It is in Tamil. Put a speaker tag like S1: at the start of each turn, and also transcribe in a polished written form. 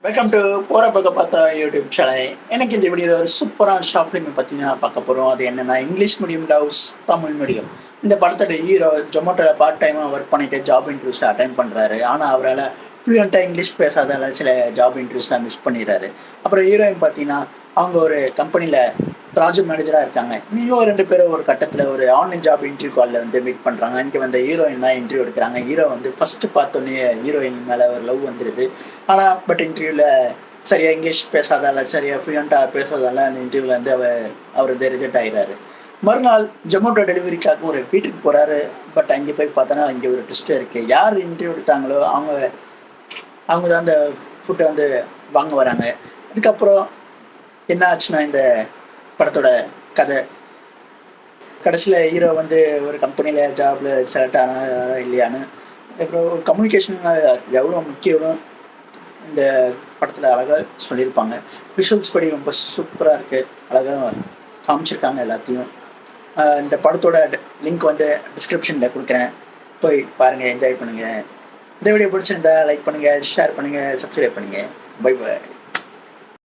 S1: வெல்கம் டு போற பக்கம் பார்த்தா யூடியூப் சேனல். எனக்கு இந்த வீடியோவில் ஒரு சூப்பரான ஷார்ட் ஃபிலிம் பற்றி நான் பார்க்க போகிறோம். அது என்னென்னா English medium loves Tamil medium. இந்த படத்தோட ஹீரோ ஜொமேட்டோவில் பார்ட் டைமாக ஒர்க் பண்ணிட்டு ஜாப் இன்டர்வியூஸில் அட்டென்ட் பண்ணுறாரு. ஆனால் அவரால் ஃப்ளூயண்ட்டாக இங்கிலீஷ் பேசாதால சில ஜாப் இன்டர்வியூஸ்லாம் மிஸ் பண்ணிடுறாரு. அப்புறம் ஹீரோயின் பார்த்தீங்கன்னா அவங்க ஒரு கம்பெனியில் ப்ராஜெக்ட் மேனேஜராக இருக்காங்க. இவங்க ரெண்டு பேரும் ஒரு கட்டத்தில் ஒரு ஆன்லைன் ஜாப் இன்டர்வியூ காலில் வந்து மீட் பண்ணுறாங்க. இங்கே வந்து ஹீரோயின் தான் இன்டர்வியூ எடுக்கிறாங்க. ஹீரோ வந்து ஃபஸ்ட்டு பார்த்தோன்னே ஹீரோயின் மேலே ஒரு லவ் வந்துடுது. ஆனால் பட் இன்டர்வியூவில் சரியாக இங்கிலீஷ் பேசாதால சரியாக ஃப்ளூயண்ட்டாக பேசாதால அந்த இன்டர்வியூவில் வந்து அவர் வந்து ரிஜெக்ட் ஆகிறாரு. மறுநாள் ஜொமேட்டோ டெலிவரிக்காக ஒரு வீட்டுக்கு போகிறாரு. பட் அங்கே போய் பார்த்தோன்னா இங்கே ஒரு ட்விஸ்ட் இருக்குது. யார் இன்டர்வியூ எடுத்தாங்களோ அவங்க தான் அந்த ஃபுட்டை வந்து வாங்க வராங்க. அதுக்கப்புறம் என்ன ஆச்சுன்னா இந்த படத்தோட கதை கடைசியில் ஹீரோ வந்து ஒரு கம்பெனியில் ஜாபில் செலக்ட் ஆனா இல்லையான்னு அப்புறம் ஒரு கம்யூனிகேஷன் எவ்வளோ முக்கியம் இந்த படத்தில் அழகாக சொல்லியிருப்பாங்க. விஷுவல்ஸ் படி ரொம்ப சூப்பராக இருக்குது. அழகாக காமிச்சிருக்காங்க எல்லாத்தையும். இந்த படத்தோட லிங்க் வந்து டிஸ்கிரிப்ஷனில் கொடுக்குறேன். போய் பாருங்கள், என்ஜாய் பண்ணுங்கள். இந்த வீடியோ பிடிச்சிருந்தா லைக் பண்ணுங்கள், ஷேர் பண்ணுங்கள், சப்ஸ்கிரைப் பண்ணுங்கள். Bye by.